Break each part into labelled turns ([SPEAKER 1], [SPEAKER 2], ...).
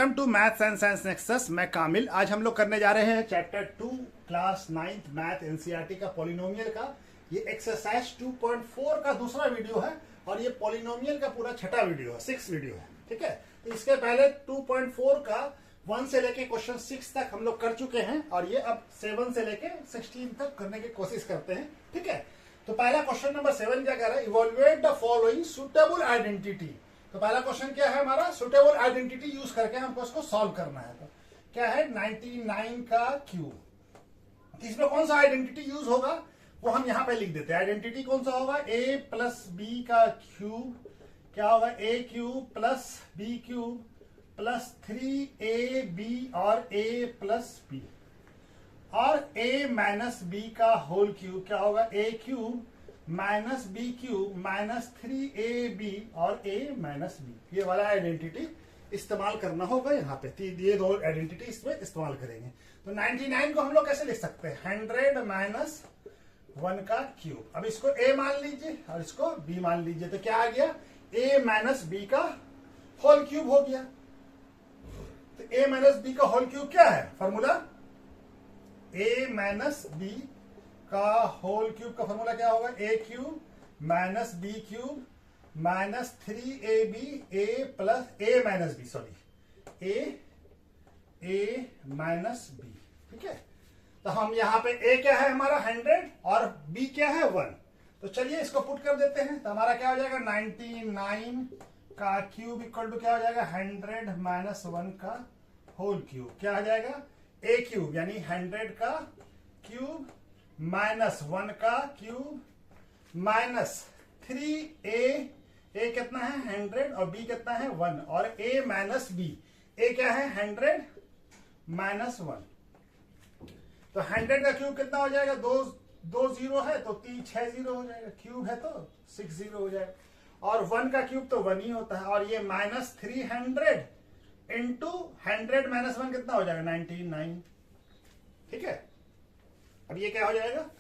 [SPEAKER 1] Welcome to maths and science nexus. मैं कामिल। आज हम लोग करने जा रहे हैं chapter 2 class 9th math NCERT का पॉलिनोमियल का। ये एक्सरसाइज 2.4 का दूसरा वीडियो है और ये पॉलिनोमियल का पूरा छठा वीडियो है, 6 वीडियो है। ठीक है, तो इसके पहले 2.4 का 1 से लेके क्वेश्चन 6 तक हम लोग कर चुके हैं और ये अब 7 से लेके 16 तक करने की कोशिश करते हैं। ठीक है, तो पहला क्वेश्चन नंबर 7 क्या कह रहा है, इवॉल्युएट द फॉलोइंग सुटेबल आइडेंटिटी। तो पहला क्वेश्चन क्या है हमारा, सुटेबल आइडेंटिटी यूज करके हमको इसको सॉल्व करना है। तो क्या है 99 का क्यूब। इसमें कौन सा आइडेंटिटी यूज होगा वो हम यहां पे लिख देते हैं। आइडेंटिटी कौन सा होगा, a प्लस बी का क्यूब क्या होगा, a cube plus B cube plus 3ab और a प्लस बी, और a माइनस बी का होल क्यूब क्या होगा, a cube minus B cube minus 3ab और a माइनस बी। ये वाला आइडेंटिटी इस्तेमाल करना होगा यहाँ पे। ये दो आइडेंटिटी इसमें इस्तेमाल करेंगे। तो 99 को हम लोग कैसे लिख सकते हैं, 100 माइनस 1 का क्यूब। अब इसको a मान लीजिए और इसको b मान लीजिए, तो क्या आ गया, a माइनस बी का होल क्यूब हो गया। तो a माइनस बी का होल क्यूब क्या है फॉर्मूला, a माइनस बी का होल क्यूब का फॉर्मूला क्या होगा, a cube minus B cube minus 3ab a plus a minus B, sorry a minus B. ठीक है, तो हम यहां पे a क्या है हमारा 100 और b क्या है 1। तो चलिए इसको पुट कर देते हैं। तो हमारा क्या हो जाएगा 99 का क्यूब इक्वल टू क्या हो जाएगा 100 माइनस 1 का होल क्यूब। क्या हो जाएगा a क्यूब यानी 100 का क्यूब माइनस 1 का क्यूब माइनस 3a कितना है 100 और b कितना है 1, और a माइनस b, a क्या है 100 माइनस 1। तो 100 का क्यूब कितना हो जाएगा, दो जीरो है तो 6 जीरो हो जाएगा, क्यूब है तो 6 जीरो हो जाएगा, और 1 का क्यूब तो 1 ही होता है। और ये माइनस 300 इंटू 100 माइनस 1 कितना हो जाएगा 99। ठीक है, अब ये क्या हो जाएगा,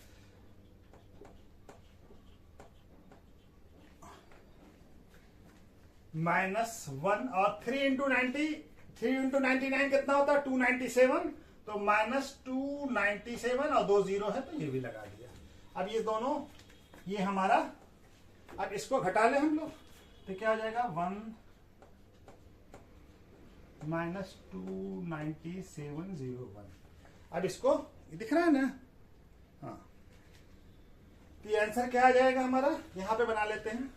[SPEAKER 1] -1 और 3 इंटू 99 कितना होता है 297, तो -297 और 2 जीरो है तो ये भी लगा दिया। अब ये दोनों ये हमारा, अब इसको घटा ले हम लोग तो क्या हो जाएगा 1 -29701। अब इसको ये दिख रहा है ना, हाँ, तो ये आंसर क्या आ जाएगा हमारा, यहां पे बना लेते हैं।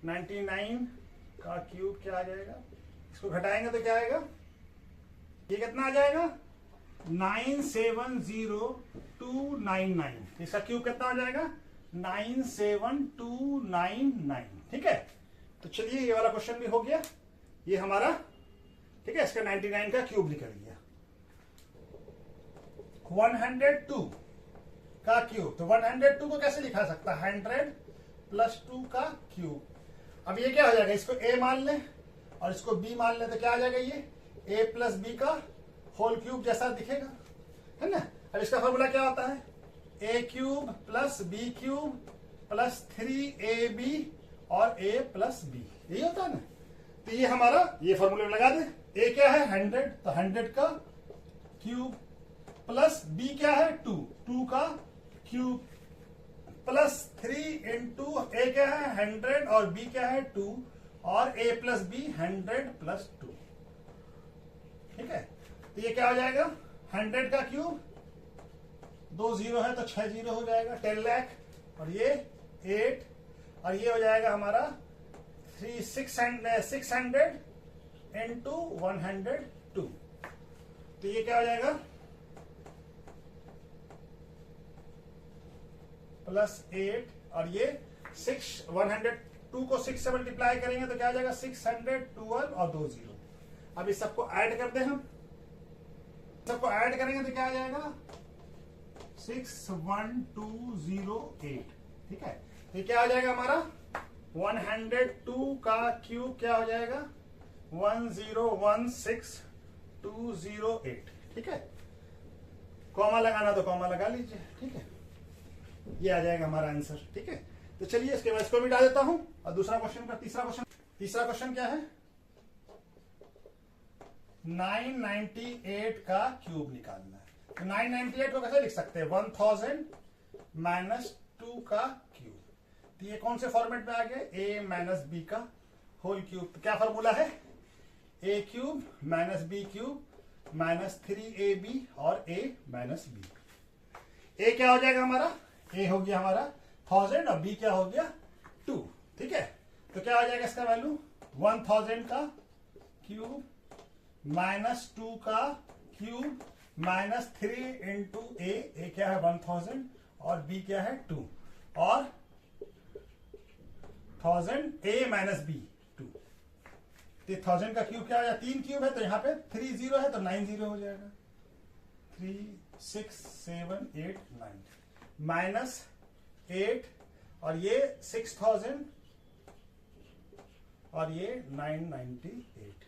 [SPEAKER 1] 99 का क्यूब क्या आ जाएगा, इसको घटाएंगे तो क्या आएगा, ये कितना आ जाएगा 970299। इसका क्यूब कितना हो जाएगा 97299। ठीक है, तो चलिए ये वाला क्वेश्चन भी हो गया ये हमारा। ठीक है, इसका 99 का क्यूब निकल गया। 102 का क्यूब, तो 102 को कैसे लिखा सकता है 100 प्लस 2 का क्यूब। अब ये क्या हो जाएगा, इसको a मान ले और इसको b मान ले, तो क्या आ जाएगा ये a प्लस बी का होल क्यूब जैसा दिखेगा, है ना। अब इसका फॉर्मूला क्या होता है, a cube plus B cube plus 3ab और a प्लस बी, यही होता है ना। तो ये हमारा ये फॉर्मूले में लगा दे, a क्या है 100 तो 100 का क्यूब प्लस b क्या है 2 का क्यूब प्लस 3 इंटू a क्या है 100 और b क्या है 2 और a प्लस b 100 प्लस 2। ठीक है, तो ये क्या हो जाएगा 100 का क्यूब, 2 जीरो है तो 6 जीरो हो जाएगा 10 लाख, और ये 8, और ये हो जाएगा हमारा 600 इंटू 102। तो ये क्या हो जाएगा प्लस 8, और ये 102 को 6 से मल्टीप्लाई करेंगे तो क्या आ जाएगा 612 और 2 जीरो। अब इस सबको ऐड करते हैं हम, सबको ऐड करेंगे तो क्या आ जाएगा 61208। ठीक है, ये क्या हो जाएगा हमारा 102 का क्यूब क्या हो जाएगा 1016208। ठीक है, कॉमा लगाना तो कॉमा लगा लीजिए। ठीक है, ये आ जाएगा हमारा आंसर। ठीक है, तो चलिए इसके बाद इसको मिटा देता हूं और दूसरा क्वेश्चन का तीसरा क्वेश्चन क्या है, 998 का क्यूब निकालना है। तो 998 को कैसे लिख सकते हैं? 1000 माइनस 2 का क्यूब। तो ये कौन से फॉर्मेट में आ गया? a माइनस बी का होल क्यूब। तो क्या फॉर्मूला है? a cube minus B cube minus 3ab और a माइनस बी। a क्या हो जाएगा हमारा? a हो गया हमारा 1000 और b क्या हो गया? 2। ठीक है, तो क्या हो जाएगा इसका वैल्यू? 1000 का क्यूब माइनस 2 का क्यूब माइनस 3 इंटू ए क्या है? 1000 और b क्या है? 2 और 1000 a माइनस b 2। 1000 का क्यूब क्या हो जाएगा? 3 क्यूब है तो यहाँ पे 3 0 है तो 9 0 हो जाएगा। 3 6 7 8 9 माइनस 8 और ये 6000 और ये 998।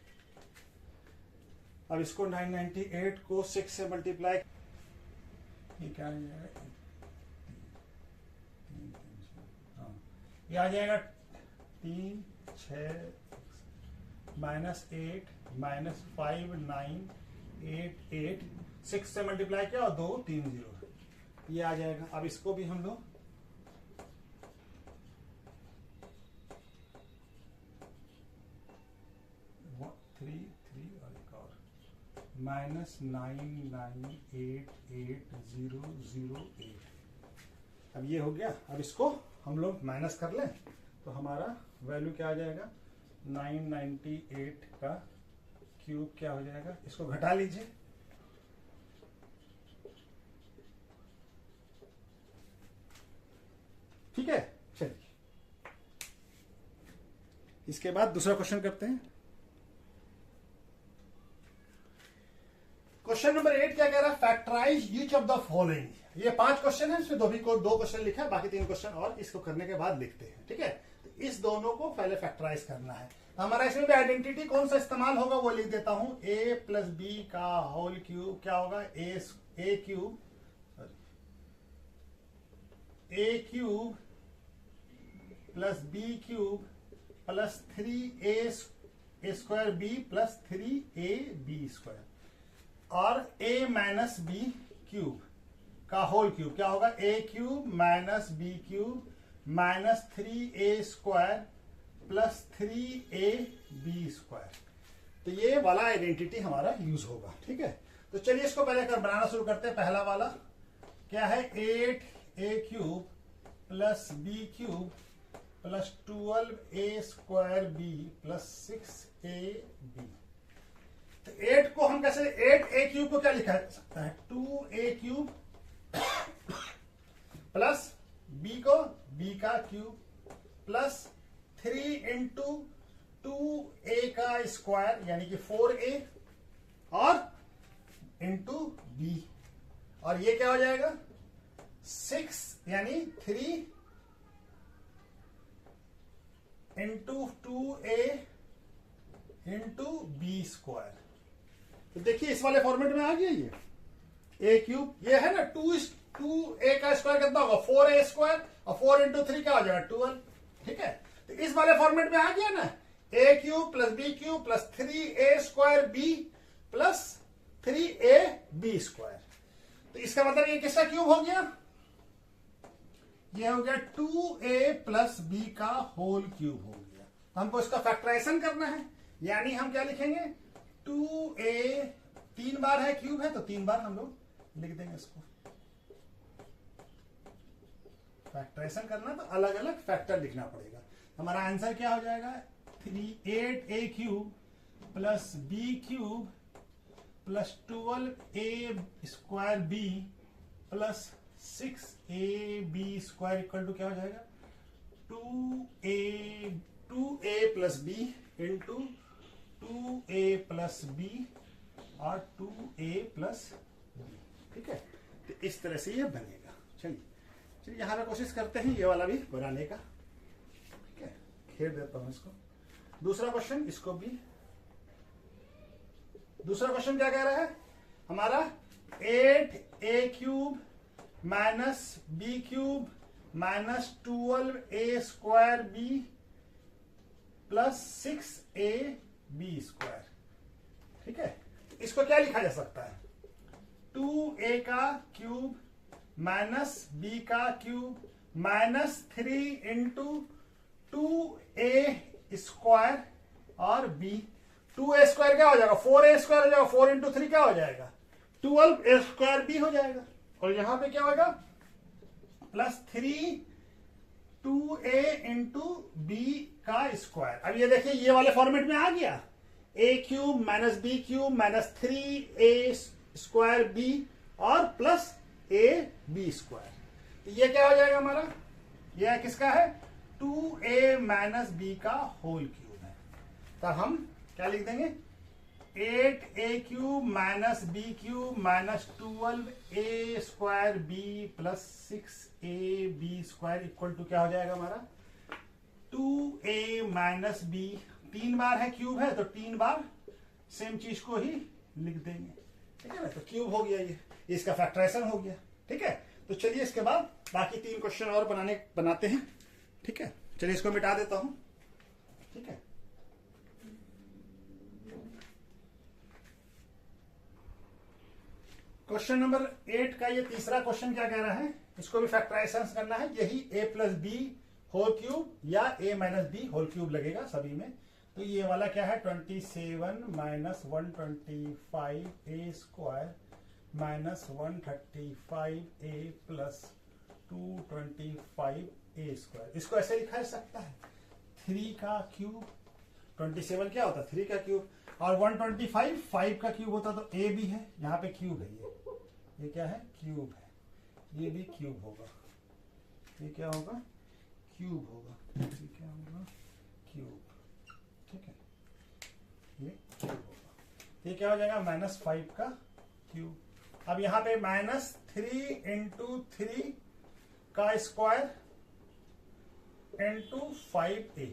[SPEAKER 1] अब इसको 998 को 6 से मल्टीप्लाई, ये क्या आ जाएगा? ये आ जाएगा 3 6 माइनस 8 माइनस 5 9 8 8 6 से मल्टीप्लाई किया और 2 3 0 ये आ जाएगा। अब इसको भी हम लोग माइनस 9988008। अब ये हो गया। अब इसको हम लोग माइनस कर लें तो हमारा वैल्यू क्या आ जाएगा? 998 का क्यूब क्या हो जाएगा? इसको घटा लीजिए। ठीक है, चलिए इसके बाद दूसरा क्वेश्चन करते हैं। क्वेश्चन नंबर 8 क्या कह रहा है? Factorise each of the following. ये 5 क्वेश्चन है, इसमें दो क्वेश्चन लिखा है, बाकी 3 क्वेश्चन और इसको करने के बाद लिखते हैं। ठीक है, तो इस दोनों को पहले फैक्टराइज करना है। तो हमारा इसमें भी आइडेंटिटी कौन सा इस्तेमाल होगा वो लिख देता हूं। a प्लस बी का होल क्यूब क्या होगा? a cube plus B cube plus 3a square B plus 3ab square और a माइनस बी क्यूब का होल क्यूब क्या होगा? a cube minus B cube minus 3a square plus 3ab square. तो ये वाला identity हमारा यूज होगा। ठीक है, तो चलिए इसको पहले बनाना शुरू करते हैं। पहला वाला क्या है? 8a cube plus B cube plus 12a square B plus 6ab। तो 8 को हम कैसे? 8a क्यूब को क्या लिखा जा सकता है? 2a क्यूब प्लस b को b का क्यूब प्लस 3 इंटू 2a का स्क्वायर यानी कि 4a और इंटू b और ये क्या हो जाएगा? 6 यानी 3 into 2a into B square. तो देखिए इस वाले फॉर्मेट में आ गया ये a क्यूब, ये है ना 2a का स्क्वायर कितना होगा? 4a स्क्वायर और 4 इंटू 3 क्या हो जाएगा? 12। ठीक है, तो इस वाले फॉर्मेट में आ गया ना a cube plus b cube plus 3a square b plus 3ab square. तो इसका मतलब ये किसका क्यूब हो गया? ये हो गया 2a प्लस b का होल क्यूब हो गया। तो हमको इसका फैक्टराइजेशन करना है, यानी हम क्या लिखेंगे? 2a 3 बार है क्यूब है तो 3 बार हम लोग लिख देंगे इसको। फैक्टराइजेशन करना तो अलग अलग फैक्टर लिखना पड़ेगा। हमारा आंसर क्या हो जाएगा? 8a cube plus b cube plus 12a square b plus 6ab square equal to क्या हो जाएगा? 2a plus b into 2a plus b और 2a प्लस b। ठीक है, तो इस तरह से ये बनेगा। चलिए यहां पे कोशिश करते हैं ये वाला भी बनाने का। ठीक है, घेर देता हूं इसको। दूसरा क्वेश्चन, इसको भी दूसरा क्वेश्चन क्या कह रहा है हमारा? 8a cube minus B cube minus 12a square b plus 6ab square. ठीक है, इसको क्या लिखा जा सकता है, 2a का क्यूब माइनस b का cube minus 3 into 2a square और b। 2a स्क्वायर क्या हो जाएगा, 4a स्क्वायर हो जाएगा, 4 इंटू 3 क्या हो जाएगा, 12a स्क्वायर b हो जाएगा। और यहां पे क्या होगा, प्लस 3 2a इंटू बी का स्क्वायर। अब ये देखिए ये वाले फॉर्मेट में आ गया, a cube minus B cube minus 3a square B और प्लस a b स्क्वायर। तो ये क्या हो जाएगा हमारा, ये किसका है, 2a माइनस बी का होल क्यूब है। तब हम क्या लिख देंगे, 8a cube minus B cube minus 12a square B plus 6ab square equal to क्या हो जाएगा हमारा, 2a माइनस बी। 3 बार है क्यूब है तो 3 बार सेम चीज को ही लिख देंगे, ठीक है ना। तो क्यूब हो गया, ये इसका फैक्टराइजेशन हो गया, ठीक है। तो चलिए इसके बाद बाकी 3 क्वेश्चन और बनाते हैं, ठीक है। चलिए इसको मिटा देता हूं, ठीक है। क्वेश्चन नंबर 8 का ये तीसरा क्वेश्चन क्या कह रहा है, इसको भी फैक्टराइजेशन करना है, यही a plus B whole cube या a minus B whole cube लगेगा सभी में। तो ये वाला क्या है, 27 minus 125a square minus 135a plus 225a square. इसको ऐसे लिखा जा सकता है, 3 का क्यूब, 27 क्या होता है 3 का क्यूब, और 125 5 का क्यूब होता तो a भी है, यहाँ पे क्यूब है, ये क्या है, क्यूब है, ये भी क्यूब होगा, ये क्या होगा, क्यूब होगा, ये क्या होगा, क्यूब, ठीक है, ये क्यूब होगा। ये क्या हो जाएगा, -5 का क्यूब। अब यहाँ पे -3 इंटू 3 का स्क्वायर इंटू 5a।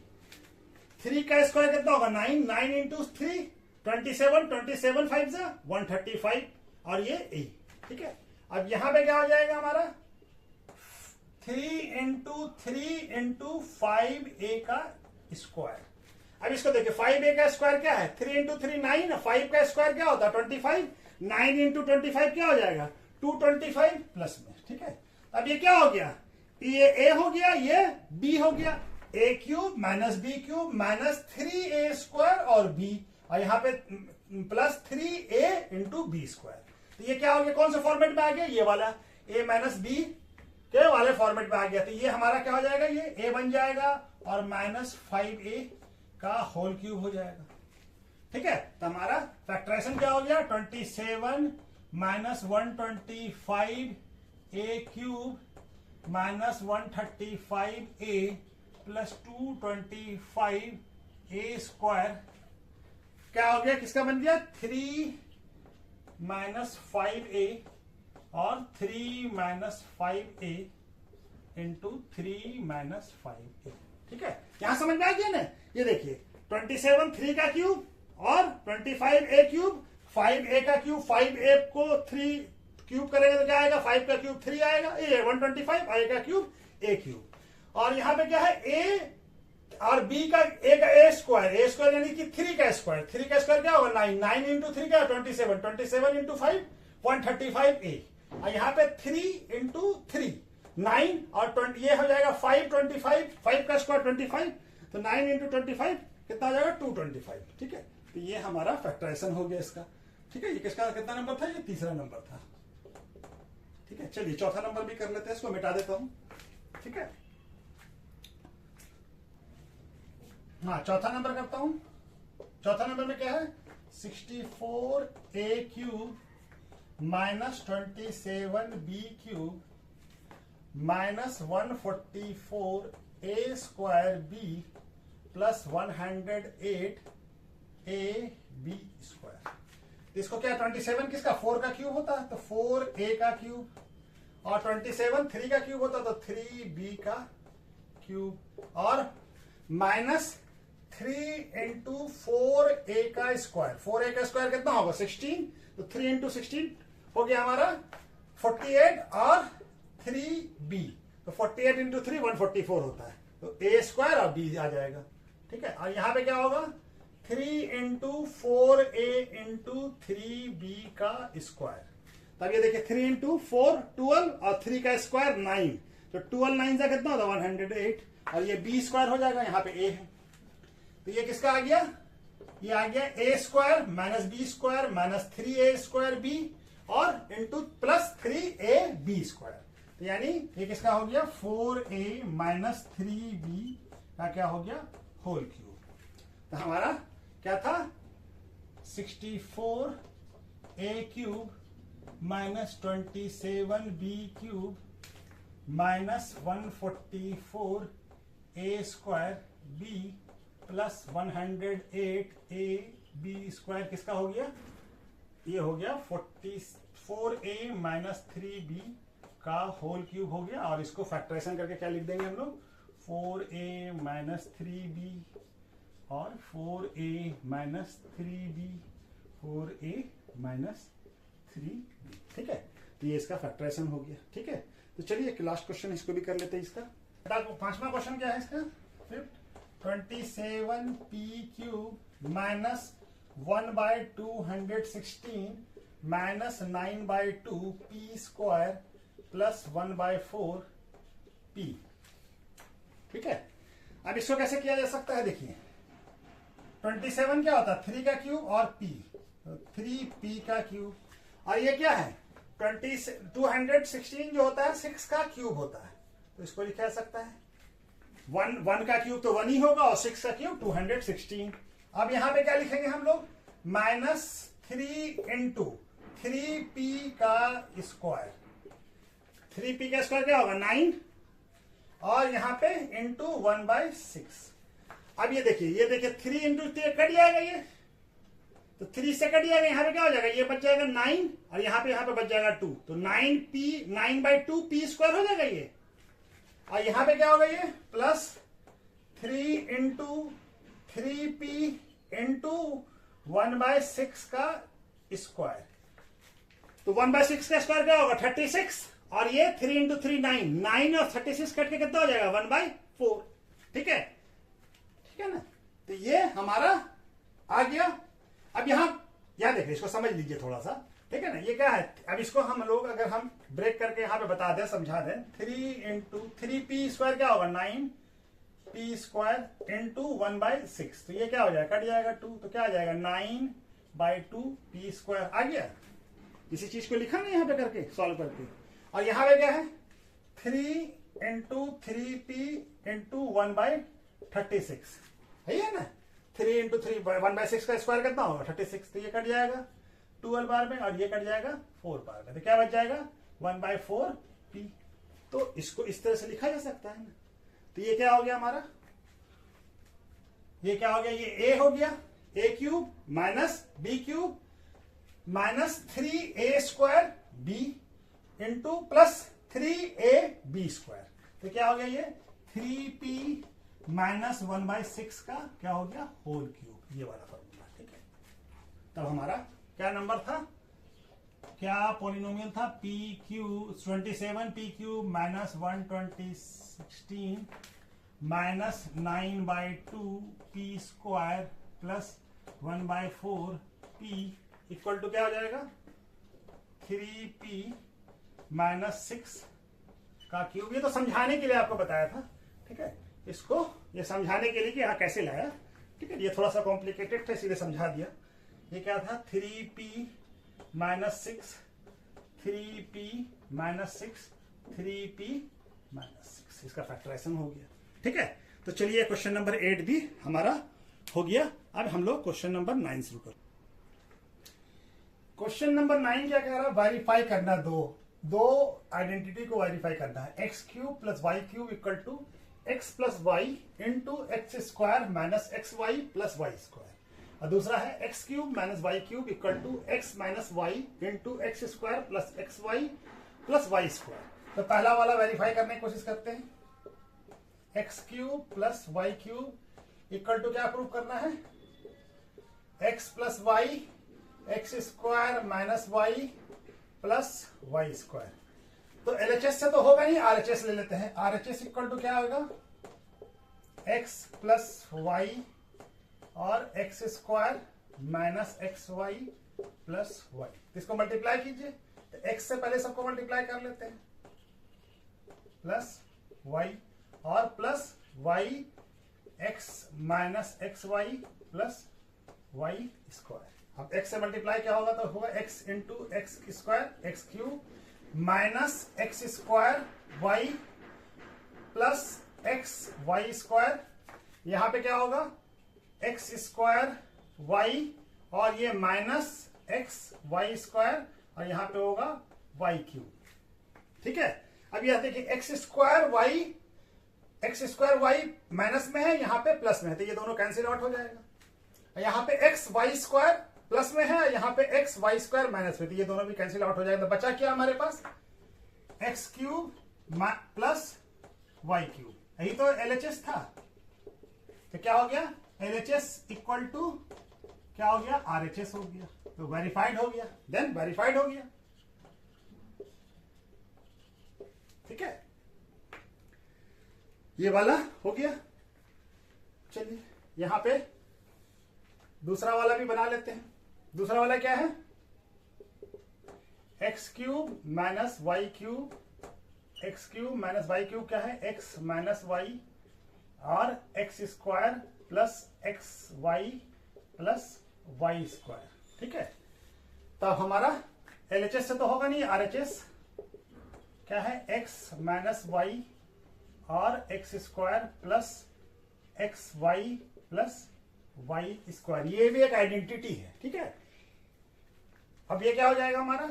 [SPEAKER 1] 3 का स्क्वायर कितना होगा, 9, 9 इंटू 3 27, 27 5 से 135 और ये a, ठीक है। अब यहां पे क्या हो जाएगा हमारा, 3 इंटू 3 इंटू 5a का स्क्वायर। अब इसको देखिए, 5a का स्क्वायर क्या है, 3 इंटू 3 9, 5 का स्क्वायर क्या होता है 25, 9 इंटू 25 क्या हो जाएगा 225 प्लस में, ठीक है। अब ये क्या हो गया, ये a हो गया, ये b हो गया, a cube minus B cube minus 3a square और b, और यहाँ पे plus 3a into B square. तो ये क्या हो गया, कौन से फॉर्मेट में आ गया, ये वाला a माइनस बी के वाले फॉर्मेट में आ गया। तो ये हमारा क्या हो जाएगा, ये a बन जाएगा और -5a का होल क्यूब हो जाएगा, ठीक है। तो हमारा फैक्टराइजेशन क्या हो गया, 27 minus 125 a cube minus 135a plus 225 a square क्या हो गया, किसका बन गया, 3 माइनस 5a और 3 minus 5a into 3 minus 5a, ठीक है। यहां समझ में आ गया ना। ये देखिए 27 3 का क्यूब और 25a क्यूब, 5a का क्यूब, 5a को 3 क्यूब करेंगे तो क्या आएगा, 5 का क्यूब 3 आएगा, ये 125, a का क्यूब a क्यूब, और यहां पे क्या है, a और b का a स्क्वायर यानी कि 3 का स्क्वायर, 3 का स्क्वायर क्या होगा 9, 9 इंटू 3 क्या 27, 27 इंटू 5 135a, और यहाँ पे 3 इंटू 3 9 और 20, ये हो जाएगा 525, 5 का स्क्वायर 25, तो 9 इंटू 25 कितना हो जाएगा 225, ठीक है। तो ये हमारा फैक्टराइजेशन हो गया इसका, ठीक है। ये किसका कितना नंबर था, ये तीसरा नंबर था, ठीक है। चलिए चौथा नंबर भी कर लेते हैं, इसको मिटा देता हूं, ठीक है। हाँ चौथा नंबर करता हूं। चौथा नंबर में क्या है, 64a cube minus 27b cube minus 144a square b plus 108ab square. इसको क्या 27 किसका 4 का क्यूब होता है, तो 4a का क्यूब, और 27 3 का क्यूब होता तो 3b का क्यूब, और माइनस 3 इंटू 4a का स्क्वायर, 4a का स्क्वायर कितना होगा 16, तो 3 इंटू 16 हो गया हमारा 48 और 3b, तो 48 इंटू 3 144 होता है, तो a स्क्वायर और b आ जाएगा, ठीक है। और यहां पे क्या होगा 3 इंटू 4a इंटू 3b का स्क्वायर। तब ये देखिए 3 इंटू 4 12 और 3 का स्क्वायर 9, तो 12 9 से कितना होता है 108, और ये b स्क्वायर हो जाएगा, यहाँ पे a है, तो ये किसका आ गया, ये आ गया a square minus B square minus 3a square b और इंटू प्लस 3ab स्क्वायर, तो यानी ये किसका हो गया 4a माइनस 3b का क्या हो गया होल क्यूब। तो हमारा क्या था 64a cube minus 27b cube minus 144a square b plus 108ab square किसका हो गया, ये हो गया 44a माइनस 3b का होल क्यूब हो गया। और इसको फैक्टराइजेशन करके क्या लिख देंगे हम लोग 4a माइनस 3b और 4a minus 3b 4a minus 3b, ठीक है। तो ये इसका फैक्टराइजेशन हो गया, ठीक है। तो चलिए लास्ट क्वेश्चन इसको भी कर लेते हैं। इसका पांचवा क्वेश्चन क्या है इसका, fifth 27p cube minus 1/216 minus 9/2 p square plus 1/4 p, ठीक है। अब इसको कैसे किया जा सकता है, देखिए 27 क्या होता है 3 का क्यूब और p, तो 3p का क्यूब, और ये क्या है 216 जो होता है 6 का क्यूब होता है, तो इसको लिखा जा सकता है 1 का क्यूब तो 1 ही होगा और 6 का क्यूब 216। अब यहां पे क्या लिखेंगे हम लोग माइनस 3 इंटू 3p का स्क्वायर, 3p का स्क्वायर क्या होगा 9 और यहां पे इंटू 1/6। अब ये देखिए 3 इंटू कट जाएगा, ये तो 3 से कट जाएगा, यहां पे क्या हो जाएगा ये बच जाएगा 9 और यहां पे बच जाएगा 2, तो 9/2 p स्क्वायर हो जाएगा ये, और यहां पे क्या होगा ये प्लस 3 इंटू 3p इंटू 1/6 का स्क्वायर, तो 1/6 का स्क्वायर क्या होगा 36, और ये 3 इंटू 3 9 और 36 कट के कितना हो जाएगा 1/4, ठीक है ना। तो ये हमारा आ गया। अब यहां देखिए इसको समझ लीजिए थोड़ा सा, ठीक है ना। ये क्या है, अब इसको हम लोग अगर हम ब्रेक करके यहां पे बता दें समझा दें 3 इंटू 3p स्क्वायर क्या होगा 9p स्क्वायर इंटू 1/6, तो ये क्या हो जाएगा कट जाएगा 2, तो क्या आ जाएगा 9/2 p स्क्वायर आ गया। इसी चीज को लिखा ना यहाँ पे करके सॉल्व करके, और यहाँ पे क्या है 3 इंटू 3p इंटू 1/36 है ना, 3 इंटू 3 1/6 का स्क्वायर कितना होगा 36, तो ये कट जाएगा 12 बार में और ये कट जाएगा 4 बार में, तो क्या बच जाएगा 1/4 p। तो इसको इस तरह से लिखा जा सकता है ना। तो ये क्या हो गया हमारा, ये क्या हो गया, ये a हो गया a cube minus b cube minus 3a square b into plus 3ab square, तो क्या हो गया ये 3p माइनस 1/6 का क्या हो गया होल क्यूब, ये वाला फॉर्मूला, ठीक है। तब हमारा क्या नंबर था, क्या पॉलिनोमियल था p cube 27p cube minus 116 minus 9/2 p square plus 1/4 p equal to क्या हो जाएगा 3p माइनस 6 का क्यूब। ये तो समझाने के लिए आपको बताया था, ठीक है। इसको ये समझाने के लिए कि यहाँ कैसे लाया, ठीक है। ये थोड़ा सा कॉम्प्लिकेटेड था इसीलिए समझा दिया। ये क्या था 3p minus 6 3p minus 6 3p minus 6, इसका फैक्टराइजेशन हो गया, ठीक है। तो चलिए क्वेश्चन नंबर 8 भी हमारा हो गया। अब हम लोग क्वेश्चन नंबर 9 शुरू करें। क्वेश्चन नंबर 9 क्या कह रहा है, वेरीफाई करना दो आइडेंटिटी को वेरीफाई करना है, x cube plus Y cube equal to X plus Y into X square minus X Y plus Y square, और दूसरा है x cube minus Y cube equal to X minus Y into X square plus x Y plus Y square. तो पहला वाला verify करने की कोशिश करते हैं, X cube plus Y cube equal to क्या प्रूव करना है X plus Y x square minus Y plus Y square. तो एलएचएस से तो होगा नहीं, आरएचएस ले लेते हैं। आरएचएस इक्वल टू क्या होगा एक्स प्लस वाई और X square minus X Y plus Y. इसको मल्टीप्लाई कीजिए, तो एक्स से पहले सबको मल्टीप्लाई कर लेते हैं, प्लस वाई और plus Y X minus X Y plus Y square. अब एक्स से मल्टीप्लाई क्या होगा, तो होगा X into X square X cube minus X square Y plus x Y square. यहां पे क्या होगा, एक्स स्क्वायर वाई और ये माइनस एक्स वाई स्क्वायर और यहां पे होगा वाई क्यूब। ठीक है, अब यह देखिए एक्स स्क्वायर वाई माइनस में है, यहां पे प्लस में है, तो ये दोनों कैंसिल आउट हो जाएगा। यहां पे एक्स वाई स्क्वायर प्लस में है, यहां पे एक्स वाई स्क्वायर माइनस में, तो ये दोनों भी कैंसिल आउट हो जाएगा। तो बचा क्या हमारे पास, x cube plus Y cube, यही तो एलएचएस था। तो क्या हो गया, एलएचएस इक्वल टू क्या हो गया, आरएचएस हो गया, तो वेरीफाइड हो गया, देन वेरीफाइड हो गया। ठीक है, ये वाला हो गया। चलिए यहां पे दूसरा वाला भी बना लेते हैं। दूसरा वाला क्या है, x cube minus Y cube, X cube minus Y cube क्या है, एक्स माइनस वाई और X square plus x Y plus Y square. ठीक है, तब हमारा एलएचएस से तो होगा नहीं, आरएचएस क्या है, एक्स माइनस वाई और X square plus x Y plus Y square, ये भी एक आइडेंटिटी है। ठीक है, अब ये क्या हो जाएगा हमारा,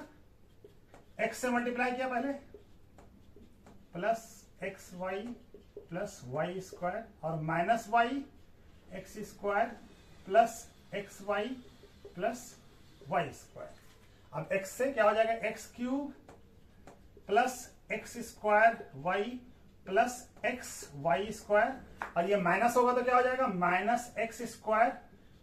[SPEAKER 1] एक्स से मल्टीप्लाई किया पहले plus x Y plus Y square और minus y x square plus x Y plus Y square. अब एक्स से क्या हो जाएगा, x cube plus x square Y plus x Y square और ये माइनस होगा तो क्या हो जाएगा, माइनस एक्स स्क्वायर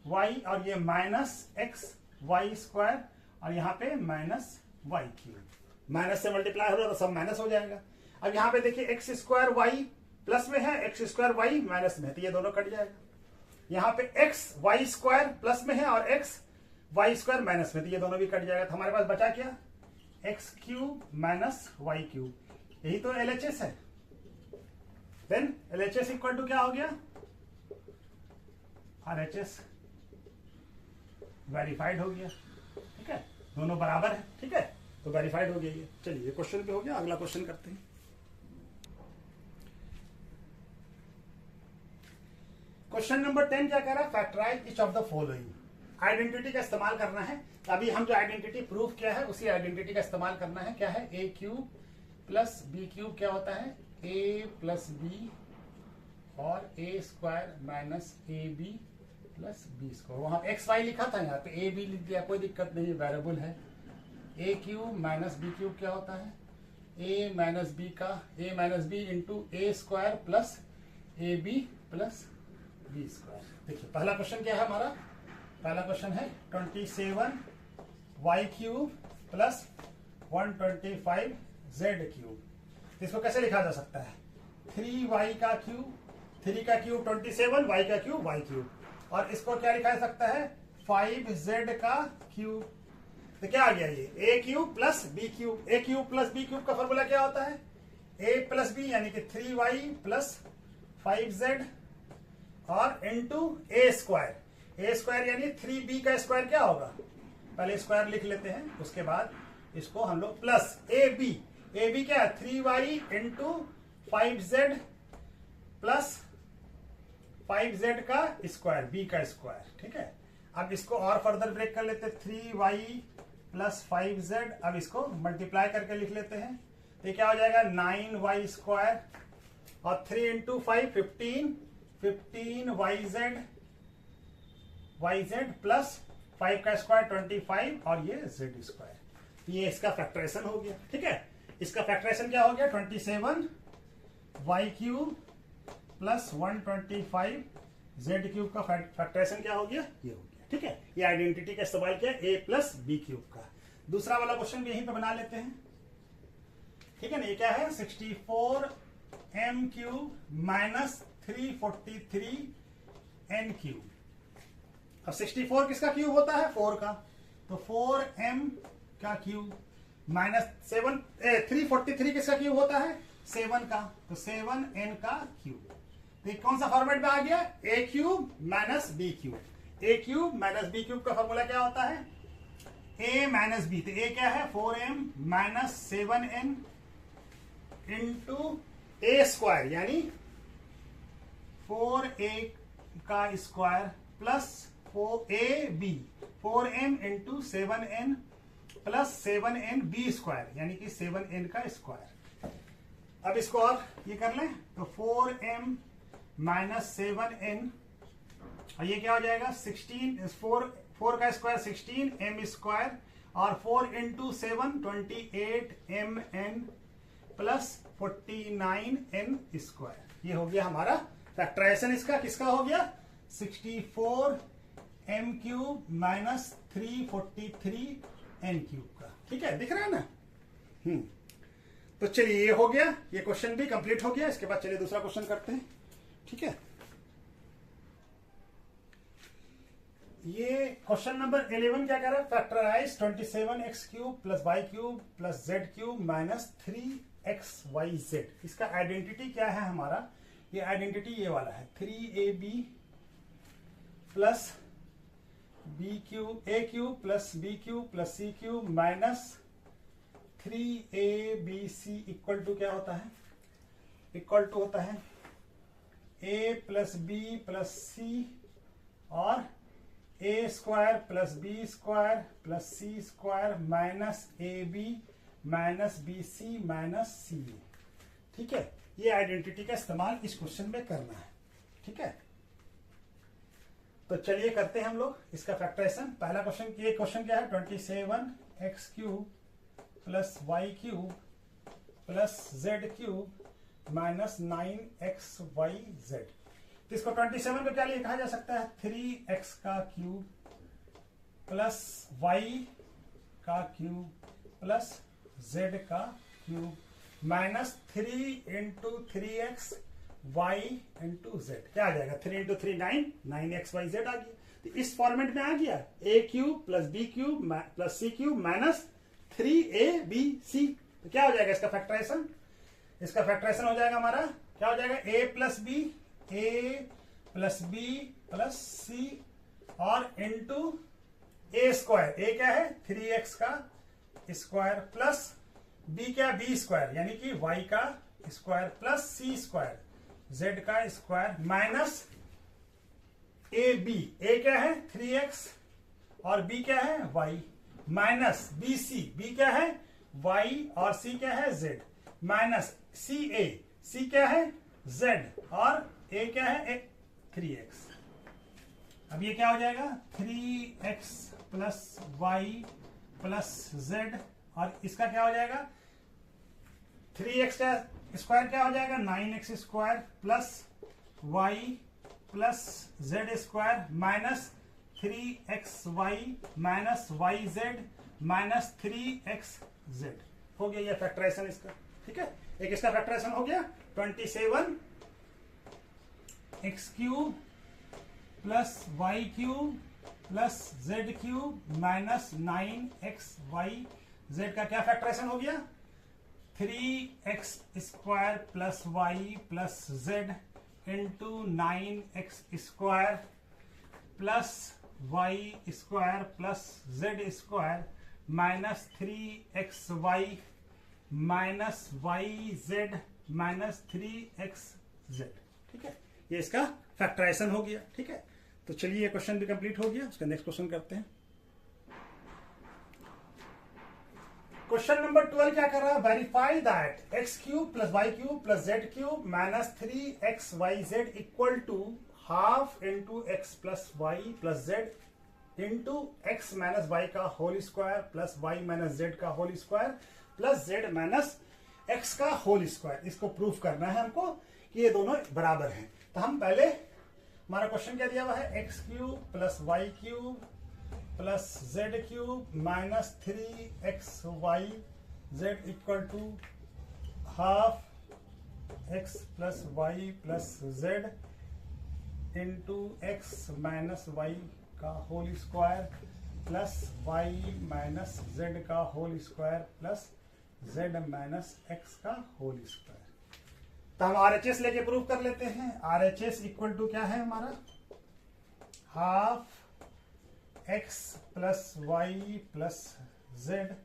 [SPEAKER 1] वाई और ये माइनस एक्स वाई स्क्वायर और यहाँ पे माइनस वाई क्यूब। माइनस से मल्टीप्लाई हो रहा तो सब माइनस हो जाएगा। अब यहाँ पे देखिए एक्स स्क्वायर वाई प्लस में है, एक्स स्क्वायर वाई माइनस में है, तो ये दोनों कट जाएगा। यहाँ पे एक्स वाई स्क्वायर प्लस में है और एक्स वाई स्क्वायर माइनस में, तो ये दोनों भी कट जाएगा। तो हमारे पास बचा क्या, X cube minus Y cube, यही तो एलएचएस है। देन एलएचएस इक्वल टू क्या हो गया, आरएचएस, वेरीफाइड हो गया। ठीक है, दोनों बराबर है। ठीक है, तो वेरीफाइड हो गया ये। चलिए क्वेश्चन पे हो गया, अगला क्वेश्चन करते हैं। क्वेश्चन नंबर 10 क्या कह रहा है, factorise each of the following. Identity का इस्तेमाल करना है। तो अभी हम जो आइडेंटिटी प्रूफ किया है उसी आइडेंटिटी का इस्तेमाल करना है। क्या है, ए क्यूब प्लस बी क्यूब क्या होता है, ए प्लस बी और a square minus A b plus B square. वहां एक्स वाई लिखा था, यहाँ पे ए बी लिख दिया, कोई दिक्कत नहीं, वेरिएबल है। ए क्यूब माइनस बी क्यूब क्या होता है, ए माइनस बी का a minus b into a square plus a b plus B square. देखिए पहला क्वेश्चन क्या है हमारा, पहला क्वेश्चन है 27 Y cube plus 125 Z cube. इसको कैसे लिखा जा सकता है, 3 वाई का क्यूब, 3 का क्यूब 27, वाई का क्यूब वाई क्यूब, और इसको क्या लिखा जा सकता है 5 जेड का क्यूब। तो क्या आ गया ये, ए cube plus B cube. A cube plus B cube का फॉर्मूला क्या होता है, ए प्लस बी यानी कि 3 वाई प्लस 5 जेड और into a square. A square यानी 3b का स्क्वायर क्या होगा, पहले स्क्वायर लिख लेते हैं, उसके बाद इसको हम लोग प्लस ए बी क्या है 3y into 5z plus 5z का स्क्वायर, b का स्क्वायर। ठीक है, अब इसको और फर्दर ब्रेक कर लेते हैं, 3y प्लस 5z। अब इसको मल्टीप्लाई करके लिख लेते हैं, तो क्या हो जाएगा 9y स्क्वायर और 3 इंटू 5 15 yz प्लस 5 का स्क्वायर 25 और ये z स्क्वायर। ये इसका फैक्टराइजेशन हो गया। ठीक है, इसका फैक्टराइजेशन क्या हो गया 27 Y cube plus 125 Z cube का फैक्टराइजेशन क्या हो गया, ये हो गया। ठीक है, ये आइडेंटिटी का इस्तेमाल किया ए प्लस बी क्यूब का। दूसरा वाला क्वेश्चन भी यहीं पे बना लेते हैं। ठीक है ना, ये क्या है 64 M cube minus 343 N cube. अब 64 किसका क्यूब होता है? 4 का, तो 4m का क्यूब माइनस 343 किसका क्यूब होता है? 7 का, तो 7n का क्यूब। तो कौन सा फॉर्मेट में आ गया? a cube minus B cube. a cube minus B cube का फॉर्मूला क्या होता है? a minus B. तो a क्या है? 4m minus 7n into a square, यानी 4a का square plus 4ab, 4m into 7n plus 7n B square, यानी कि 7n का स्क्वायर। अब इसको और ये कर लें, तो 4m माइनस 7n, और ये क्या हो जाएगा? 16, 4 का स्क्वायर 16 m स्क्वायर, और 4 into 7 28 mn plus 49 n square. ये हो गया हमारा फैक्टराइजेशन। इसका किसका हो गया? 64 m cube minus 343 n cube का। ठीक है, दिख रहा है ना? तो चलिए ये हो गया, ये क्वेश्चन भी कंप्लीट हो गया। इसके बाद चलिए दूसरा क्वेश्चन करते हैं। ठीक है, ये क्वेश्चन नंबर 11 क्या कह रहा है? Factorise 27x cube plus Y cube plus Z cube minus 3xyz। इसका आइडेंटिटी क्या है हमारा? ये आइडेंटिटी ये वाला है, 3ab plus B cube, a cube plus B cube plus C cube minus 3abc equal to क्या होता है? इक्वल टू होता है a plus B plus c और a square plus B square plus C square minus A B minus B C minus सी ए। ठीक है, ये identity का इस्तेमाल इस क्वेश्चन में करना है। ठीक है, तो चलिए करते हैं हम लोग इसका फैक्टराइजेशन। पहला क्वेश्चन, ये क्वेश्चन क्या है? 27x cube plus Y cube plus Z cube minus 9xyz। तो इसको 27 को क्या लिखा जा सकता है? 3x का क्यूब प्लस y का क्यूब प्लस z का cube minus 3 into 3x y into Z. क्या आ जाएगा? 3 इंटू 3 9xyz आ गया। तो इस फॉर्मेट में आ गया a cube plus b cube plus c cube minus 3abc। तो क्या हो जाएगा इसका फैक्टराइजेशन? इसका फैक्टराइजेशन हो जाएगा हमारा, क्या हो जाएगा? a plus b, a plus B plus c और इंटू ए स्क्वायर। ए क्या है? 3x का स्क्वायर प्लस बी क्या? बी स्क्वायर, यानी कि y का स्क्वायर प्लस सी स्क्वायर, z का square minus A b. A क्या है? 3x और b क्या है? y minus B c. b क्या है? y और c क्या है? z minus C a. c क्या है? z और a क्या है? 3x। अब ये क्या हो जाएगा? 3x plus Y plus z, और इसका क्या हो जाएगा? 3x का स्क्वायर क्या हो जाएगा? 9x square plus y plus z square minus 3xy minus yz minus 3xz। हो गया ये फैक्टराइजेशन इसका। ठीक है, एक इसका फैक्टराइजेशन हो गया, 27 X cube plus Y cube plus Z cube minus 9xyz का क्या फैक्टराइजेशन हो गया? 3x square plus Y plus Z into 9x square plus Y square plus Z square minus 3xy minus yz minus 3xz। ठीक है, ये इसका factorisation हो गया। ठीक है, तो चलिए ये क्वेश्चन भी कंप्लीट हो गया। उसका नेक्स्ट क्वेश्चन करते हैं। क्वेश्चन नंबर 12 क्या कर रहा है? Verify that x cube plus Y cube plus Z cube minus 3xyz equal to half into x plus Y plus Z into x minus y का whole square plus y minus z का whole square plus z minus x का whole square. इसको proof करना है हमको कि ये दोनों बराबर हैं। तो हम पहले, हमारा क्वेश्चन क्या दिया हुआ है? X cube plus Y cube plus Z cube minus 3xyz equal to half x plus Y plus Z into x minus y का whole square plus y minus z का whole square plus z minus x का whole square. तो हम RHS लेके prove कर लेते हैं। RHS equal to क्या है हमारा, half x plus Y plus z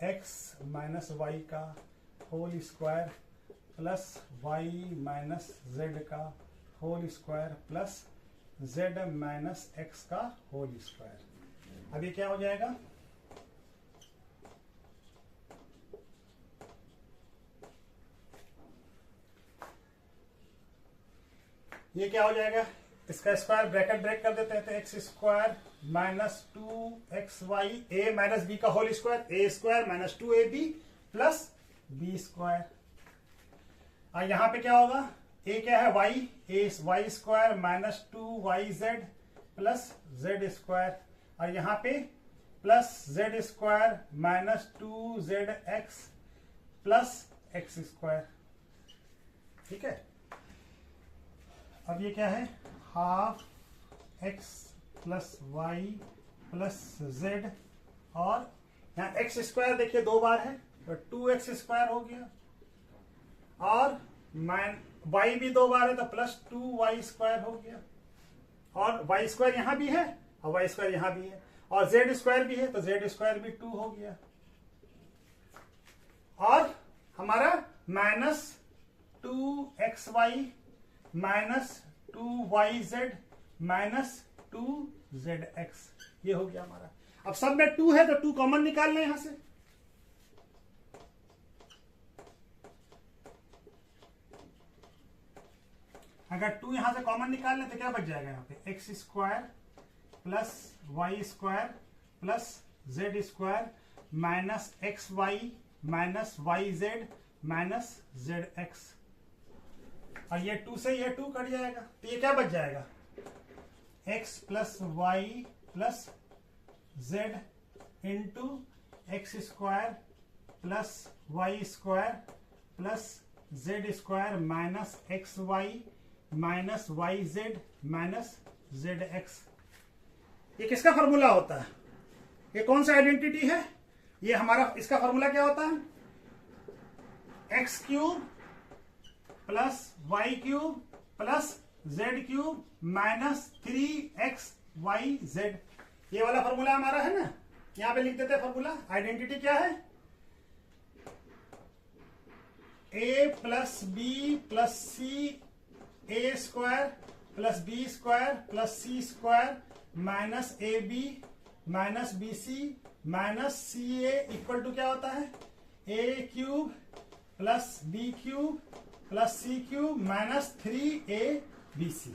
[SPEAKER 1] x minus y का whole square plus y minus z का whole square plus z minus x का होल स्क्वायर। अब ये क्या हो जाएगा, ये क्या हो जाएगा, इसका स्क्वायर ब्रैकेट ब्रेक कर देते हैं तो x square minus 2xy a minus B का whole square, a square minus 2ab plus B square. और यहां पे क्या होगा, ए क्या है y, a y square minus 2yz plus Z square, और यहां पे plus Z square minus 2zx plus x square. ठीक है, अब ये क्या है, half x plus Y plus Z, और यहाँ एक्स स्क्वायर देखिए दो बार है तो 2x स्क्वायर हो गया, और वाई भी दो बार है तो प्लस 2y स्क्वायर हो गया, और वाई स्क्वायर यहां भी है और वाई स्क्वायर यहां भी है, और जेड स्क्वायर भी है तो जेड स्क्वायर भी 2 हो गया, और हमारा minus 2xy minus 2yz minus 2zx, ये हो गया हमारा। अब सब में 2 है तो 2 कॉमन निकाल लें यहां से, अगर 2 यहां से कॉमन निकाल लें तो क्या बच जाएगा, यहाँ पे X square plus Y square plus Z square minus X Y minus Y Z minus Z X, और ये 2 से ये 2 कट जाएगा तो ये क्या बच जाएगा, x plus Y plus Z into X square plus Y square plus Z square minus X Y minus Y Z minus Z X. ये किसका फॉर्मूला होता है, ये कौन सा आइडेंटिटी है, ये हमारा, इसका फॉर्मूला क्या होता है, x cube plus Y cube plus Z cube minus 3xyz, ये वाला फॉर्मूला हमारा है ना, यहां पे लिख देते हैं फॉर्मूला। आइडेंटिटी क्या है, a plus B plus C A square plus B square plus C square minus A B minus B C minus C A equal to क्या होता है, ए cube plus B cube plus सी cube minus 3abc।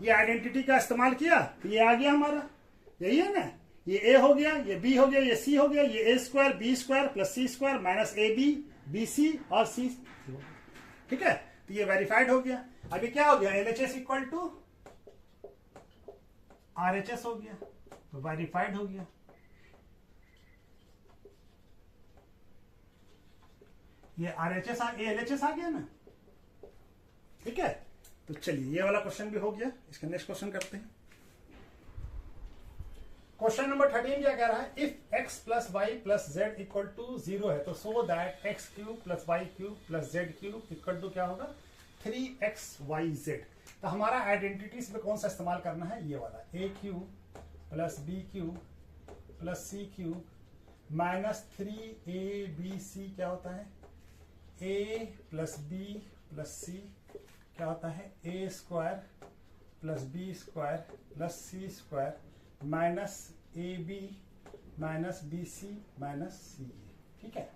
[SPEAKER 1] ये identity का इस्तेमाल किया तो ये आ गया हमारा, यही है ना, ये ए हो गया, ये बी हो गया, ये सी हो गया, ये A square B square plus C square minus A B B C और सी। ठीक है, तो ये वेरीफाइड हो गया। अभी क्या हो गया, एलएचएस इक्वल टू आरएचएस हो गया, तो वेरीफाइड हो गया। ये आरएचएस एलएचएस आ गया ना। ठीक है, तो चलिए ये वाला क्वेश्चन भी हो गया, इसका नेक्स्ट क्वेश्चन करते हैं। क्वेश्चन नंबर 13 क्या कह रहा है, if x plus Y plus Z equal to 0 है तो so that x cube plus Y cube plus Z cube equal to क्या होगा, 3xyz। तो हमारा आइडेंटिटीज में कौन सा इस्तेमाल करना है, ये वाला, A cube plus B cube plus C cube minus 3abc क्या होता है, a plus B plus C क्या होता है, A square plus B square plus C square minus A B minus B C minus सी ए। ठीक है,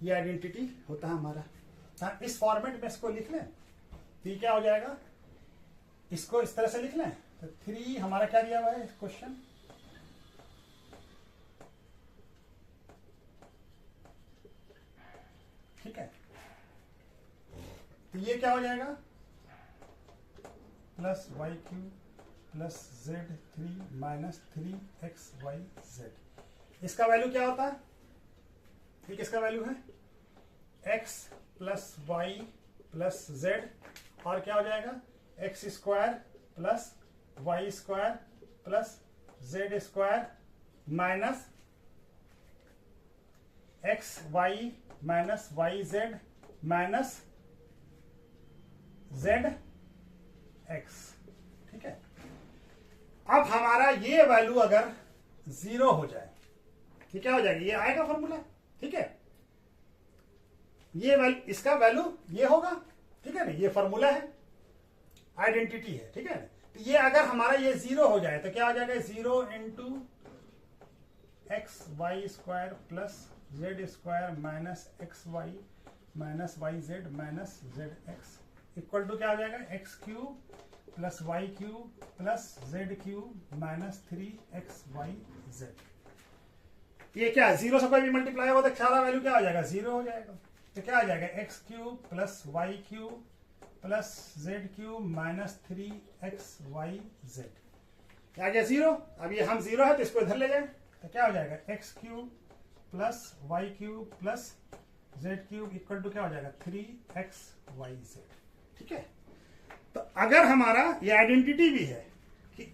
[SPEAKER 1] ये आइडेंटिटी होता है हमारा। हाँ, इस फॉर्मेट में इसको लिख लें तो ये क्या हो जाएगा, इसको इस तरह से लिख लें तो 3 हमारा क्या दिया हुआ है क्वेश्चन, ठीक है, तो ये क्या हो जाएगा, plus Y cube plus Z 3 minus 3xyz। इसका वैल्यू क्या होता है, ठीक, इसका वैल्यू है x plus Y plus Z, और क्या हो जाएगा, X square plus Y square plus Z square minus X Y minus Y Z minus Z X. ठीक है, अब हमारा ये वैल्यू अगर 0 हो जाए तो क्या हो जाएगा, ये आएगा फॉर्मूला। ठीक है, ये वैल्यू, इसका वैल्यू ये होगा। ठीक है ना, ये फॉर्मूला है, आइडेंटिटी है। ठीक है ना, तो ये अगर हमारा ये 0 हो जाए तो क्या हो जाएगा, 0 into X Y square plus Z square minus X Y minus Y Z minus Z X equal to क्या हो जाएगा, x cube plus Y cube plus Z cube minus 3x Y Z. ये क्या, 0 से कोई भी मल्टीप्लाई होगा तो सारा वैल्यू क्या हो जाएगा, 0 हो जाएगा। तो क्या आ जाएगा, x cube plus Y cube plus Z cube minus 3x Y Z. आ गया 0। अब ये हम 0 है तो इसको इधर ले जाए तो क्या हो जाएगा, x cube plus Y cube plus Z cube equal to क्या हो जाएगा, 3x वाई जेड। ठीक है, तो अगर हमारा ये आइडेंटिटी भी है कि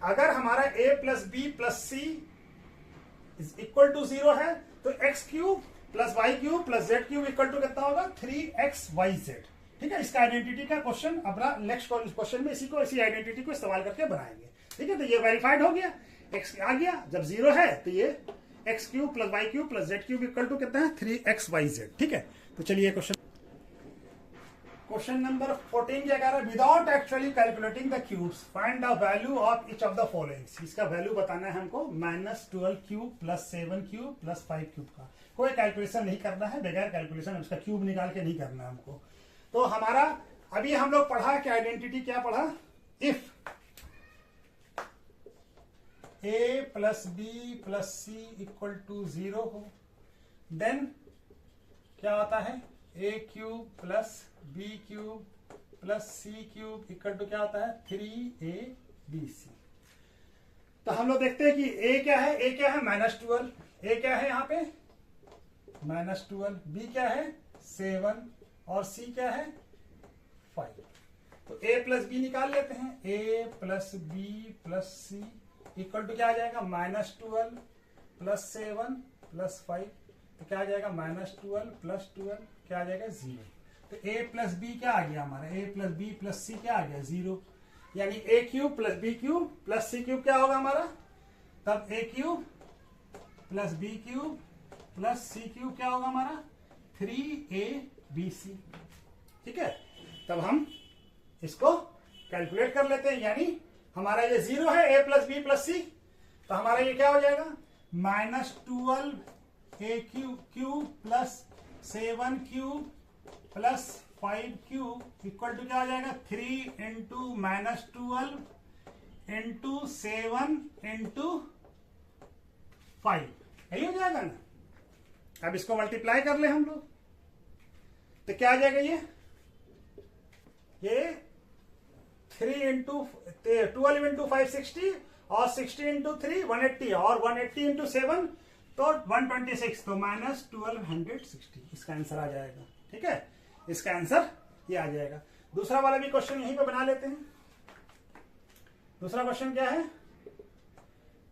[SPEAKER 1] अगर हमारा a plus B plus C is equal to 0 है तो X cube plus Y cube plus Z cube equal to कितना होगा, 3x वाई जेड। ठीक है, इसका आइडेंटिटी का क्वेश्चन अपना नेक्स्ट क्वेश्चन में इसी आइडेंटिटी को इस्तेमाल करके बनाएंगे। ठीक है, तो ये वेरीफाइड हो गया, x आ गया। जब 0 है तो ये X cube plus Y cube plus Z cube equal to कितना है, 3x वाई जेड। ठीक है, तो चलिए क्वेश्चन नंबर 14 क्या कह रहा है, without actually calculating the cubes find the value of each of the following. इसका वैल्यू बताना है हमको, -12 cube plus 7 cube plus 5 cube का। कोई कैलकुलेशन नहीं करना है, बगैर कैलकुलेशन उसका क्यूब निकाल के नहीं करना है हमको। तो हमारा अभी हम लोग पढ़ा कि आइडेंटिटी क्या पढ़ा, if a plus B plus C equal to 0 हो देन क्या होता है, a cube plus B cube plus C cube equal to क्या होता है, 3abc। तो हम लोग देखते हैं कि a क्या है, -12, a क्या है यहाँ पे -12, b क्या है 7 और c क्या है 5। तो a प्लस बी निकाल लेते हैं, a plus B plus C equal to क्या आ जाएगा, -12 प्लस 7 प्लस 5। तो क्या आ जाएगा, -12 प्लस 12 क्या आ जाएगा 0। तो a प्लस बी क्या आ गया हमारा, a plus B plus C क्या आ गया 0, यानी a cube plus B cube plus C cube क्या होगा हमारा, तब a cube plus B cube plus C cube क्या होगा हमारा, 3abc। ठीक है, तब हम इसको कैलकुलेट कर लेते हैं, यानी हमारा ये 0 है, a plus B plus C, तो हमारा ये क्या हो जाएगा, -12 a cube plus 7 cube plus 5 cube equal to क्या हो जाएगा, 3 इंटू -12 इंटू 7 इंटू 5, यही हो जाएगा ना। अब इसको मल्टीप्लाई कर ले हम लोग तो क्या आ जाएगा, ये 3 इंटू 12 इंटू 5 60 और 60 इंटू 3 180 और 180 इंटू 7 तो 126, तो -1260 इसका आंसर आ जाएगा। ठीक है, इसका आंसर ये आ जाएगा। दूसरा वाला भी क्वेश्चन यहीं पे बना लेते हैं। दूसरा क्वेश्चन क्या है,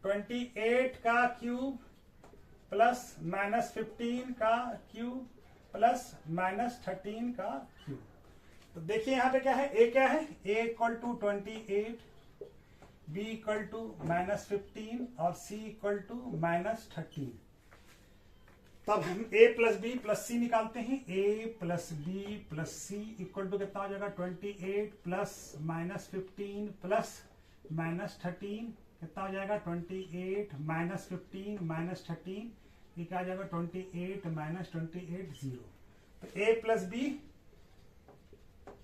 [SPEAKER 1] 28 का क्यूब प्लस -15 का क्यूब प्लस -13 का क्यूब। तो देखिए यहाँ पे क्या है, a क्या है, a equal to 28, b equal to -15 और c इक्वल टू -13। तब हम a plus B plus C निकालते हैं, a plus B plus C equal to कितना हो जाएगा, 28 प्लस -15 प्लस -13 कितना हो जाएगा, 28 -15 -13, ये क्या आ जाएगा 28 -28 0। तो a plus B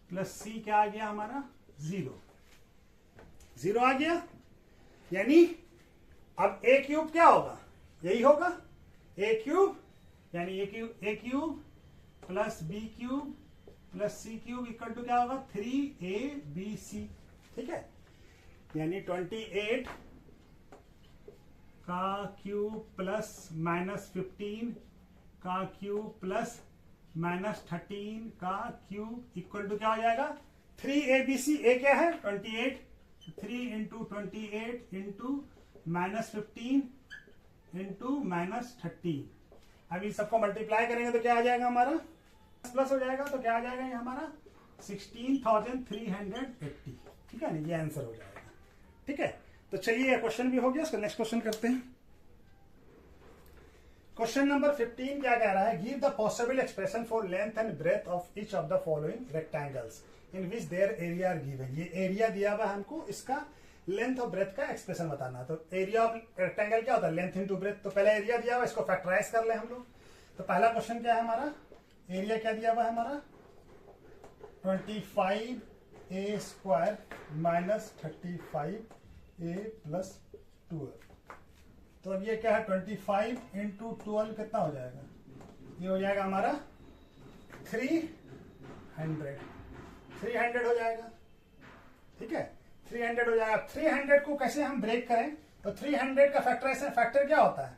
[SPEAKER 1] plus C क्या आ गया हमारा, 0 आ गया। यानी अब a क्यूब क्या होगा, यही होगा a क्यूब, यानी a cube plus B cube plus C cube equal to क्या होगा, 3abc। ठीक है, यानी 28 का क्यूब प्लस -15 का क्यूब प्लस -13 का क्यूब इक्वल टू क्या हो जाएगा, 3abc। a क्या है 28, 3 इंटू 28 इंटू -15 इंटू -13। अब इन सबको मल्टीप्लाई करेंगे तो क्या आ जाएगा हमारा, प्लस हो जाएगा तो क्या आ जाएगा ये हमारा 16,380। ठीक है ना, ये आंसर हो जाएगा। ठीक है, तो चलिए क्वेश्चन भी हो गया, उसका नेक्स्ट क्वेश्चन करते हैं। क्वेश्चन नंबर 15 क्या कह रहा है, give the possible expression for length and breadth of each of the following rectangles in which their area are given. ये एरिया दिया हुआ है हमको, इसका लेंथ और ब्रेथ का एक्सप्रेशन बताना। तो एरिया ऑफ रेक्टेंगल क्या होता है, लेंथ इनटू ब्रेथ। तो पहले एरिया दिया हुआ, इसको फैक्टराइज कर ले हम लोग। तो पहला क्वेश्चन क्या है हमारा, एरिया क्या दिया हुआ है हमारा 25a² माइनस 35a प्लस 12। तो अब ये क्या है 25 इंटू 12 कितना हो जाएगा, ये हो जाएगा हमारा 300 हो जाएगा। ठीक है, 300 हो जाएगा। 300 को कैसे हम ब्रेक करें, तो 300 का फैक्टराइजेशन फैक्टर क्या होता है,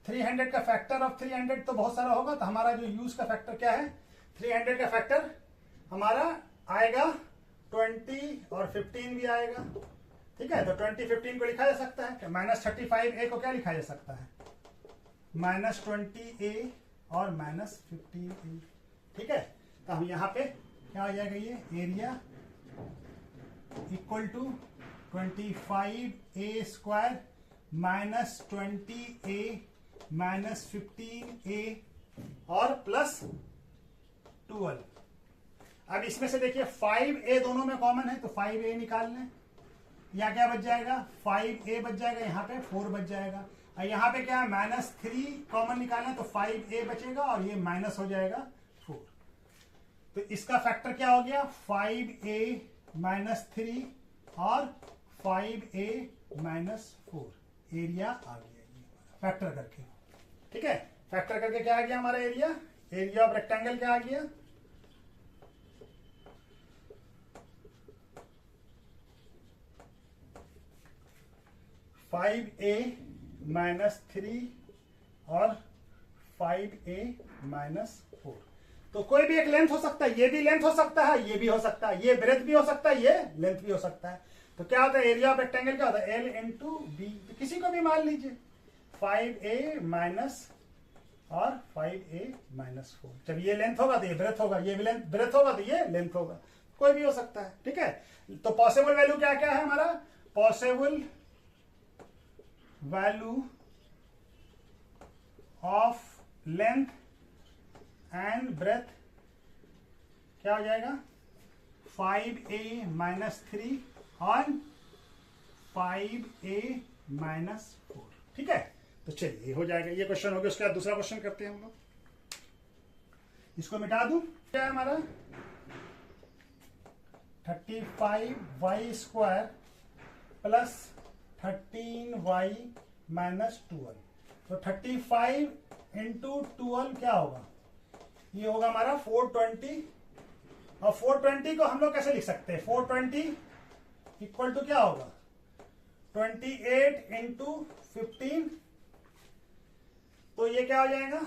[SPEAKER 1] 300 का फैक्टर ऑफ 300 तो बहुत सारा होगा। तो हमारा जो यूज का फैक्टर क्या है, 300 का फैक्टर हमारा आएगा 20 और 15 भी आएगा। ठीक है, तो 20 15 को लिखा जा सकता है, -35a को क्या लिखा जा सकता है, -20a और -15a। ठीक है, तो हम यहाँ पे क्या हो जाएगा, ये area equal to 25a² minus 20a minus 15a और प्लस 12। अब इसमें से देखिए 5a दोनों में कॉमन है, तो 5a निकाल लें। यहाँ क्या बच जाएगा, 5a बच जाएगा, यहाँ पे 4 बच जाएगा। और यहाँ पे क्या है -3 कॉमन निकालना, तो 5a बचेगा और ये माइनस हो जाएगा 4। तो इसका फैक्टर क्या हो गया, 5a माइनस 3 और 5a माइनस 4। एरिया आ गया ये फैक्टर करके। ठीक है, फैक्टर करके क्या आ गया हमारा एरिया, एरिया ऑफ रेक्टेंगल क्या आ गया, (5a माइनस 3 और 5a माइनस 4। तो कोई भी एक लेंथ हो सकता है, ये भी लेंथ हो सकता है, ये भी हो सकता है, ये ब्रेथ भी हो सकता है, ये लेंथ भी हो सकता है। तो क्या होता है एरिया ऑफ रेक्टेंगल क्या होता है, L इंटू बी। तो किसी को भी मान लीजिए 5a माइनस और 5a माइनस 4। जब ये लेंथ होगा तो ये ब्रेथ होगा, ये भी लेंथ ब्रेथ होगा तो ये लेंथ होगा, कोई भी हो सकता है। ठीक है, तो पॉसिबल वैल्यू क्या क्या है हमारा, possible value of length and breadth क्या हो जाएगा, 5a माइनस 3 और 5a माइनस 4। ठीक है, तो चलिए ये हो जाएगा, ये क्वेश्चन हो गया। उसके बाद दूसरा क्वेश्चन करते हैं हम लोग। इसको मिटा दूं, क्या है हमारा 35y² प्लस 13y माइनस 12। तो 35 इंटू 12 क्या होगा, ये होगा हमारा 420। और 420 को हम लोग कैसे लिख सकते हैं, 420 इक्वल टू क्या होगा 28 इंटू 15। तो ये क्या हो जाएगा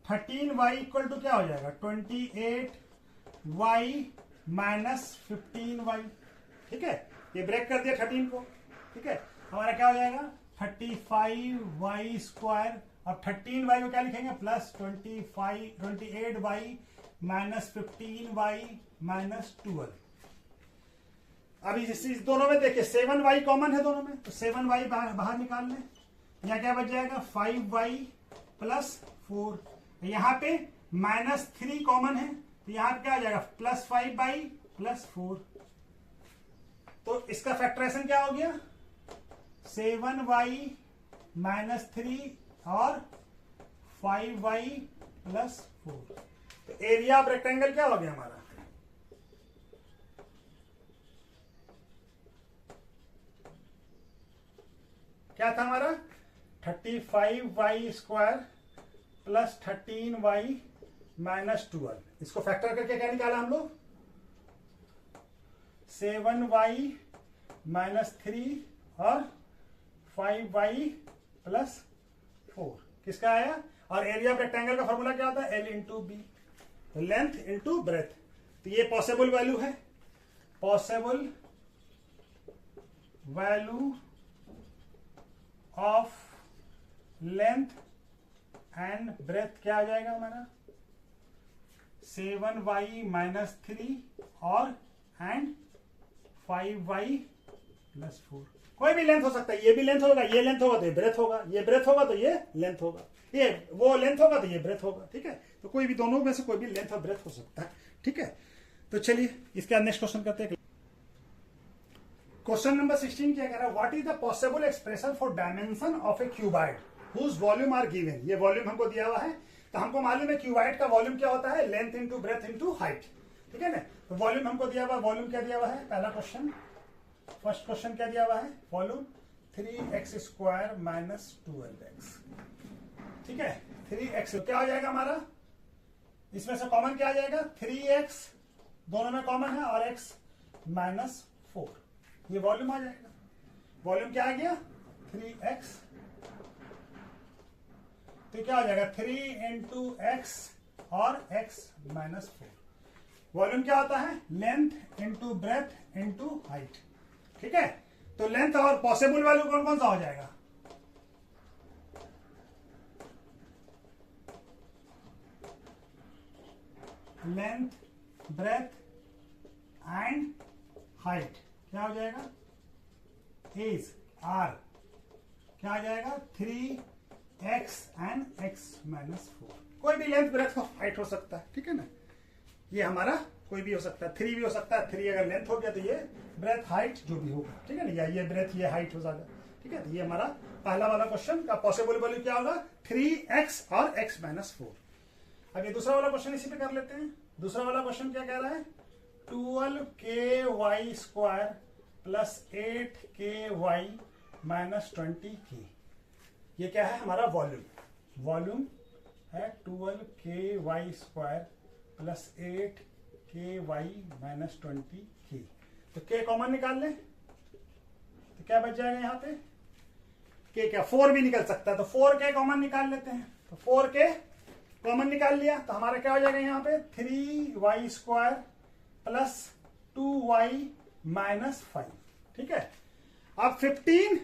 [SPEAKER 1] 13y इक्वल टू क्या हो जाएगा 28y माइनस 15y। ठीक है, ये ब्रेक कर दिया 13 को। ठीक है, हमारा क्या हो जाएगा 35y² अब 13y को क्या लिखेंगे plus 28y minus 15y minus 12। अब इस दोनों में देखिए 7y कॉमन है दोनों में, तो 7y बाहर निकाल लें। यहाँ क्या बच जाएगा 5y प्लस 4। यहाँ पे -3 कॉमन है, तो यहाँ पे क्या आ जाएगा प्लस 5y प्लस 4। तो इसका फैक्टराइजेशन क्या हो गया 7y माइनस 3 और 5y प्लस 4। तो एरिया ऑफ रेक्टेंगल क्या हो गया हमारा, क्या था हमारा 35y² प्लस 13y माइनस 12। इसको फैक्टर करके क्या निकाला हम लोग 7y माइनस 3 और 5y प्लस 4 किसका आया। और एरिया ऑफ रेक्टेंगल का फॉर्मूला क्या होता है L into B, length into breadth. तो ये पॉसिबल वैल्यू है, possible value of length and breadth क्या आ जाएगा हमारा 7y माइनस 3 और एंड 5y प्लस 4। कोई भी लेंथ हो सकता है, ये भी लेंथ होगा, ये लेंथ होगा तो ये ब्रेथ होगा, ये ब्रेथ होगा तो ये लेंथ होगा, ये वो लेंथ होगा तो ये ब्रेथ होगा। ठीक है, तो कोई भी दोनों में से कोई भी लेंथ और ब्रेथ हो सकता है। ठीक है, तो चलिए इसके बाद नेक्स्ट क्वेश्चन करते हैं। क्वेश्चन नंबर 16 क्या कह रहा है, what is the possible expression for dimension of a cuboid whose volume are given. ये वॉल्यूम हमको दिया हुआ है, तो हमको मालूम है क्यूबाइड का वॉल्यूम क्या होता है, length into breath into height. ठीक है ना, तो वॉल्यूम हमको दिया हुआ है, वॉल्यूम क्या दिया हुआ है, पहला क्वेश्चन, फर्स्ट क्वेश्चन क्या दिया हुआ है, वॉल्यूम 3x² माइनस 12x। ठीक है, 3x क्या हो जाएगा हमारा, इसमें से कॉमन क्या आ जाएगा 3x, दोनों में कॉमन है, और x माइनस 4, ये वॉल्यूम आ जाएगा। वॉल्यूम क्या आ गया 3x, तो क्या हो जाएगा 3 इंटू एक्स और x माइनस 4। वॉल्यूम क्या होता है, length into breath into height. ठीक है, तो लेंथ और पॉसिबल वैल्यू कौन कौन सा हो जाएगा, लेंथ ब्रेथ एंड हाइट क्या हो जाएगा, इज आर क्या आ जाएगा 3x एंड x माइनस 4। कोई भी लेंथ ब्रेथ और हाइट हो सकता है। ठीक है ना, ये हमारा कोई भी हो सकता है, 3 भी हो सकता है, 3 अगर लेंथ हो गया तो ये ब्रेथ हाइट जो भी होगा। ठीक है ना, या ये ब्रेथ ये हाइट हो जाएगा। ठीक है, तो ये हमारा पहला वाला क्वेश्चन का पॉसिबल वैल्यू क्या होगा 3x और x माइनस 4। अब ये दूसरा वाला क्वेश्चन इसी पे कर लेते हैं। दूसरा वाला क्वेश्चन क्या कह रहा है, 12ky² plus 8ky minus 20k। ये क्या है हमारा वॉल्यूम, वॉल्यूम है 12ky² plus 8ky minus 20k। तो k कॉमन निकाल लें तो क्या बच जाएगा यहाँ पे, k क्या 4 भी निकल सकता है, तो 4k कॉमन निकाल लेते हैं। तो 4k कॉमन निकाल लिया तो हमारा क्या हो जाएगा यहाँ पे 3y² प्लस 2y माइनस 5। ठीक है, अब 15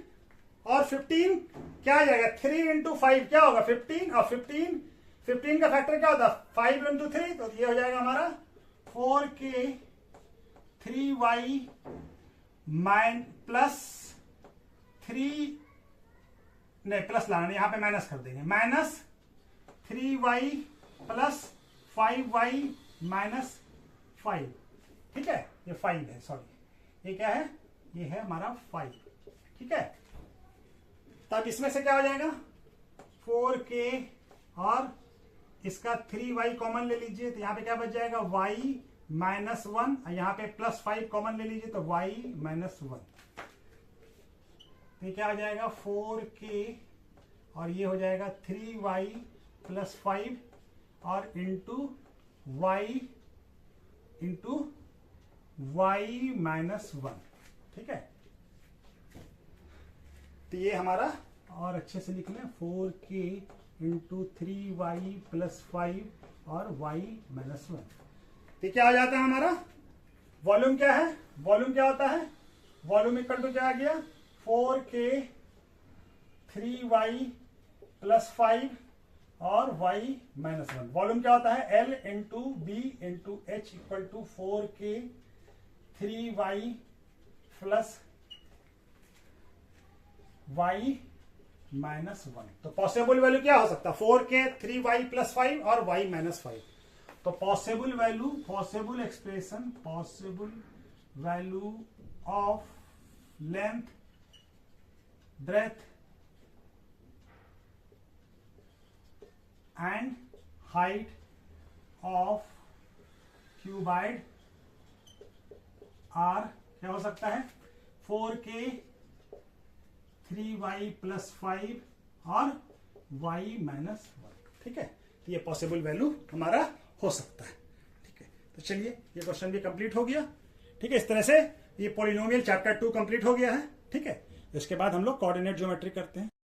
[SPEAKER 1] और 15 क्या आ जाएगा 3 इंटू 5 क्या होगा 15, और 15 का फैक्टर क्या होता है 5 इंटू 3, तो ये हो जाएगा हमारा 4k 3y माइन प्लस 3, नहीं प्लस लाना, यहां पे माइनस कर देंगे, minus 3y plus 5y minus 5। ठीक है, ये 5 है, सॉरी ये क्या है, ये है हमारा 5। ठीक है, तब इसमें से क्या हो जाएगा 4k और इसका 3y कॉमन ले लीजिए, तो यहां पे क्या बच जाएगा y माइनस 1, यहां पे प्लस 5 कॉमन ले लीजिए तो y माइनस 1। तो क्या हो जाएगा 4k और ये हो जाएगा 3y प्लस 5 और इंटू y माइनस 1। ठीक है, तो ये हमारा, और अच्छे से लिख लें 4k इंटू 3y प्लस 5 और y माइनस 1। तो क्या आ जाता है हमारा वॉल्यूम, क्या है वॉल्यूम क्या होता है, वॉल्यूम इक्वल टू क्या आ गया 4k 3y प्लस 5 और y माइनस 1। वॉल्यूम क्या होता है L into B into H equal to 4k 3y plus y minus 1। तो पॉसिबल वैल्यू क्या हो सकता है 4k 3y प्लस 5 और y माइनस 5। तो possible value, possible expression, possible value of length breadth and height of cuboid are क्या हो सकता है 4k 3y प्लस 5 और y माइनस 1। ठीक है, तो ये पॉसिबल वैल्यू हमारा हो सकता है। ठीक है, तो चलिए ये क्वेश्चन भी कंप्लीट हो गया। ठीक है, इस तरह से ये पॉलिनोमियल चैप्टर 2 कंप्लीट हो गया है। ठीक है, इसके बाद हम लोग कोऑर्डिनेट ज्योमेट्री करते हैं।